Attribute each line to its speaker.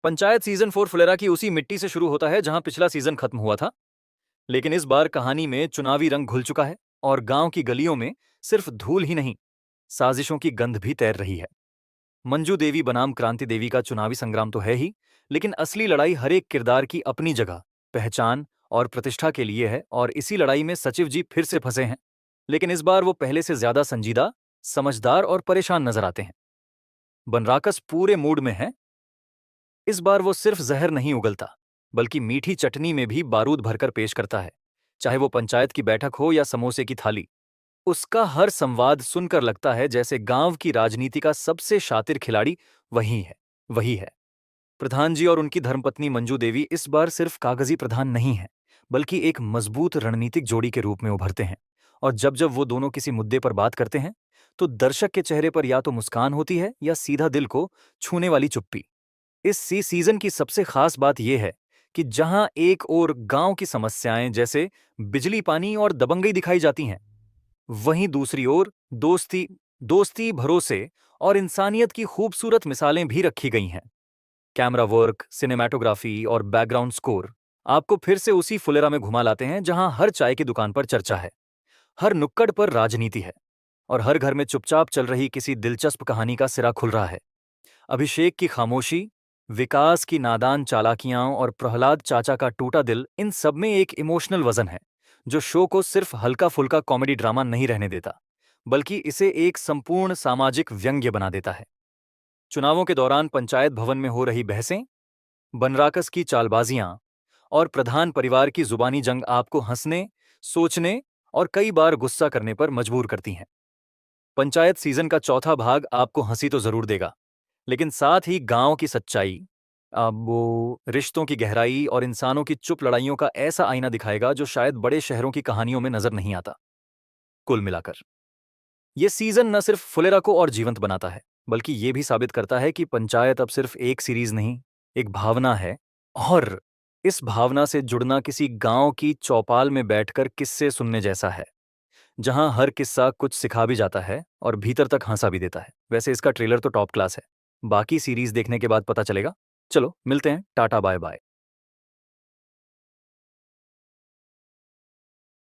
Speaker 1: Panchayat season 4 Phulera की उसी मिट्टी से शुरू होता है जहां पिछला सीजन खत्म हुआ था। लेकिन इस बार कहानी में चुनावी रंग घुल चुका है और गांव की गलियों में सिर्फ धूल ही नहीं, साजिशों की गंध भी तैर रही है। मंजू देवी बनाम क्रांति देवी का चुनावी संग्राम तो है ही, लेकिन असली लड़ाई हर एक किरदार की अपनी जगह, पहचान और प्रतिष्ठा के लिए है। और इसी लड़ाई में सचिव जी फिर से फंसे हैं। लेकिन इस बार वो पहले से ज्यादा संजीदा, समझदार और परेशान नजर आते हैं। बनराकस पूरे मूड में है। इस बार वो सिर्फ जहर नहीं उगलता, बल्कि मीठी चटनी में भी बारूद भरकर पेश करता है। चाहे वो पंचायत की बैठक हो या समोसे की थाली, उसका हर संवाद सुनकर लगता है जैसे गांव की राजनीति का सबसे शातिर खिलाड़ी वही है। प्रधान जी और उनकी धर्मपत्नी मंजू देवी इस बार सिर्फ कागजी प्रधान नहीं है, बल्कि एक मजबूत रणनीतिक जोड़ी के रूप में उभरते हैं। और जब जब वो दोनों किसी मुद्दे पर बात करते हैं, तो दर्शक के चेहरे पर या तो मुस्कान होती है या सीधा दिल को छूने वाली चुप्पी। इस सीजन की सबसे खास बात यह है कि जहां एक ओर गांव की समस्याएं जैसे बिजली, पानी और दबंगई दिखाई जाती हैं, वहीं दूसरी ओर दोस्ती दोस्ती, भरोसे और इंसानियत की खूबसूरत मिसालें भी रखी गई हैं। कैमरा वर्क, सिनेमैटोग्राफी और बैकग्राउंड स्कोर आपको फिर से उसी फुलेरा में घुमा लाते हैं जहां हर चाय की दुकान पर चर्चा है, हर नुक्कड़ पर राजनीति है और हर घर में चुपचाप चल रही किसी दिलचस्प कहानी का सिरा खुल रहा है। अभिषेक की खामोशी, विकास की नादान चालाकियां और प्रहलाद चाचा का टूटा दिल, इन सब में एक इमोशनल वजन है जो शो को सिर्फ हल्का फुल्का कॉमेडी ड्रामा नहीं रहने देता, बल्कि इसे एक संपूर्ण सामाजिक व्यंग्य बना देता है। चुनावों के दौरान पंचायत भवन में हो रही बहसें, बनराकस की चालबाजियां और प्रधान परिवार की जुबानी जंग आपको हंसने, सोचने और कई बार गुस्सा करने पर मजबूर करती हैं। पंचायत सीजन का चौथा भाग आपको हंसी तो जरूर देगा, लेकिन साथ ही गांव की सच्चाई, वो रिश्तों की गहराई और इंसानों की चुप लड़ाइयों का ऐसा आईना दिखाएगा जो शायद बड़े शहरों की कहानियों में नजर नहीं आता। कुल मिलाकर ये सीजन न सिर्फ फुलेरा को और जीवंत बनाता है, बल्कि ये भी साबित करता है कि पंचायत अब सिर्फ एक सीरीज नहीं, एक भावना है। और इस भावना से जुड़ना किसी गांव की चौपाल में बैठकर किस्से सुनने जैसा है, जहां हर किस्सा कुछ सिखा भी जाता है और भीतर तक हंसा भी देता है। वैसे इसका ट्रेलर तो टॉप क्लास है, बाकी सीरीज देखने के बाद पता चलेगा। चलो मिलते हैं, टाटा बाय बाय।